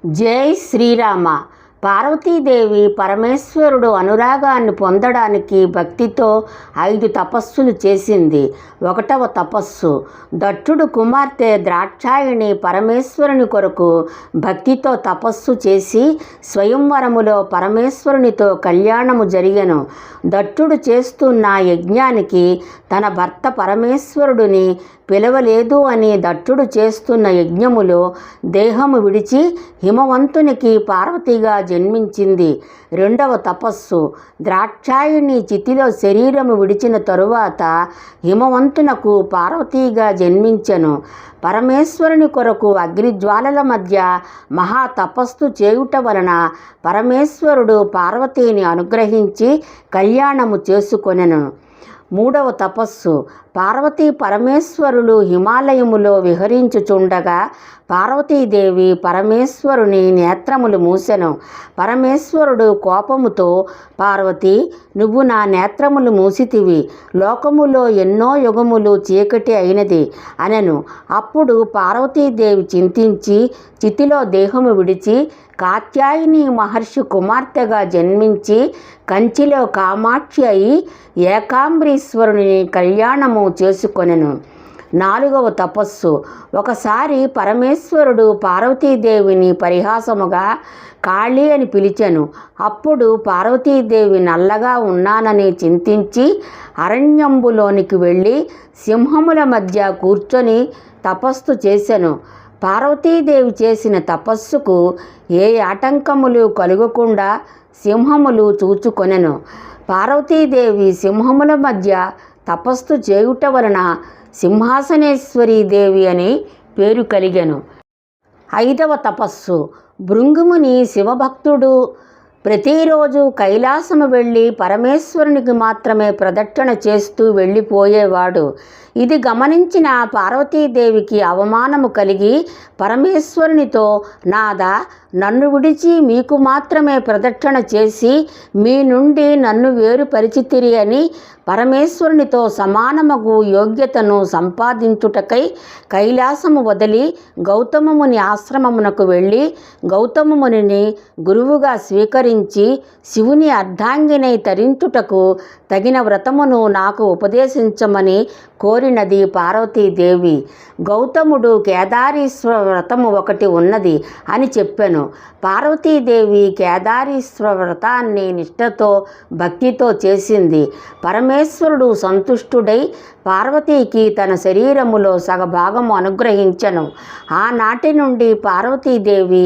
జై శ్రీరామ. పార్వతీదేవి పరమేశ్వరుడు అనురాగాన్ని పొందడానికి భక్తితో 5 తపస్సులు చేసింది. 1వ తపస్సు, దట్టుడు కుమార్తె ద్రాక్షాయణి పరమేశ్వరుని కొరకు భక్తితో తపస్సు చేసి స్వయంవరములో పరమేశ్వరునితో కళ్యాణము జరిగెను. దట్టుడు చేస్తున్న యజ్ఞానికి తన భర్త పరమేశ్వరుడిని పిలవలేదు అని దట్టుడు చేస్తున్న యజ్ఞములో దేహము విడిచి హిమవంతునికి పార్వతిగా జన్మించింది. 2వ తపస్సు, ద్రాక్షాయణి చితిలో శరీరము విడిచిన తరువాత హిమవంతునకు పార్వతిగా జన్మించెను. పరమేశ్వరుని కొరకు అగ్నిజ్వాలల మధ్య మహా తపస్సు చేయుట వలన పరమేశ్వరుడు పార్వతిని అనుగ్రహించి కళ్యాణము చేసుకొనెను. 3వ తపస్సు, పార్వతీ పరమేశ్వరులు హిమాలయములో విహరించుచుండగా పార్వతీదేవి పరమేశ్వరుని నేత్రములు మూసెను. పరమేశ్వరుడు కోపముతో, పార్వతి, నువ్వు నా నేత్రములు మూసితివి, లోకములో ఎన్నో యుగములు చీకటి అయినది అనెను. అప్పుడు పార్వతీదేవి చింతించి చితిలో దేహము విడిచి కాత్యాయని మహర్షి కుమార్తెగా జన్మించి కంచిలో కామాక్షి అయి ఏకాంబరీశ్వరుని కళ్యాణము చేసుకొనెను. 4వ తపస్సు, ఒకసారి పరమేశ్వరుడు పార్వతీదేవిని పరిహాసముగా కాళీ అని పిలిచెను. అప్పుడు పార్వతీదేవి నల్లగా ఉన్నానని చింతించి అరణ్యంబులోనికి వెళ్ళి సింహముల మధ్య కూర్చొని తపస్సు చేసెను. పార్వతీదేవి చేసిన తపస్సుకు ఏ ఆటంకములు కలుగకుండా సింహములు చూచుకొనెను. పార్వతీదేవి సింహముల మధ్య తపస్సు చేయుట వలన సింహాసనేశ్వరీ దేవి అని పేరు కలిగెను. 5వ తపస్సు, భృంగుముని శివభక్తుడు ప్రతిరోజు కైలాసము వెళ్ళి పరమేశ్వరునికి మాత్రమే ప్రదక్షిణ చేస్తూ వెళ్ళిపోయేవాడు. ఇది గమనించిన పార్వతీదేవికి అవమానము కలిగి పరమేశ్వరునితో, నాదా, నన్ను విడిచి మీకు మాత్రమే ప్రదక్షిణ చేసి మీ నుండి నన్ను వేరుపరిచితిరి అని పరమేశ్వరునితో సమానమగు యోగ్యతను సంపాదించుటకై కైలాసము వదిలి గౌతమముని ఆశ్రమమునకు వెళ్ళి గౌతమమునిని గురువుగా స్వీకరించి శివుని అర్ధాంగినై తరించుటకు తగిన వ్రతమును నాకు ఉపదేశించమని కోరినది పార్వతీదేవి. గౌతముడు కేదారీశ్వర వ్రతము ఒకటి ఉన్నది అని చెప్పెను. పార్వతీదేవి కేదారీశ్వర వ్రతాన్ని నిష్ఠతో భక్తితో చేసింది. పరమేశ్వరుడు సంతుష్టుడై పార్వతీకి తన శరీరములో సగభాగము అనుగ్రహించెను. ఆనాటి నుండి పార్వతీదేవి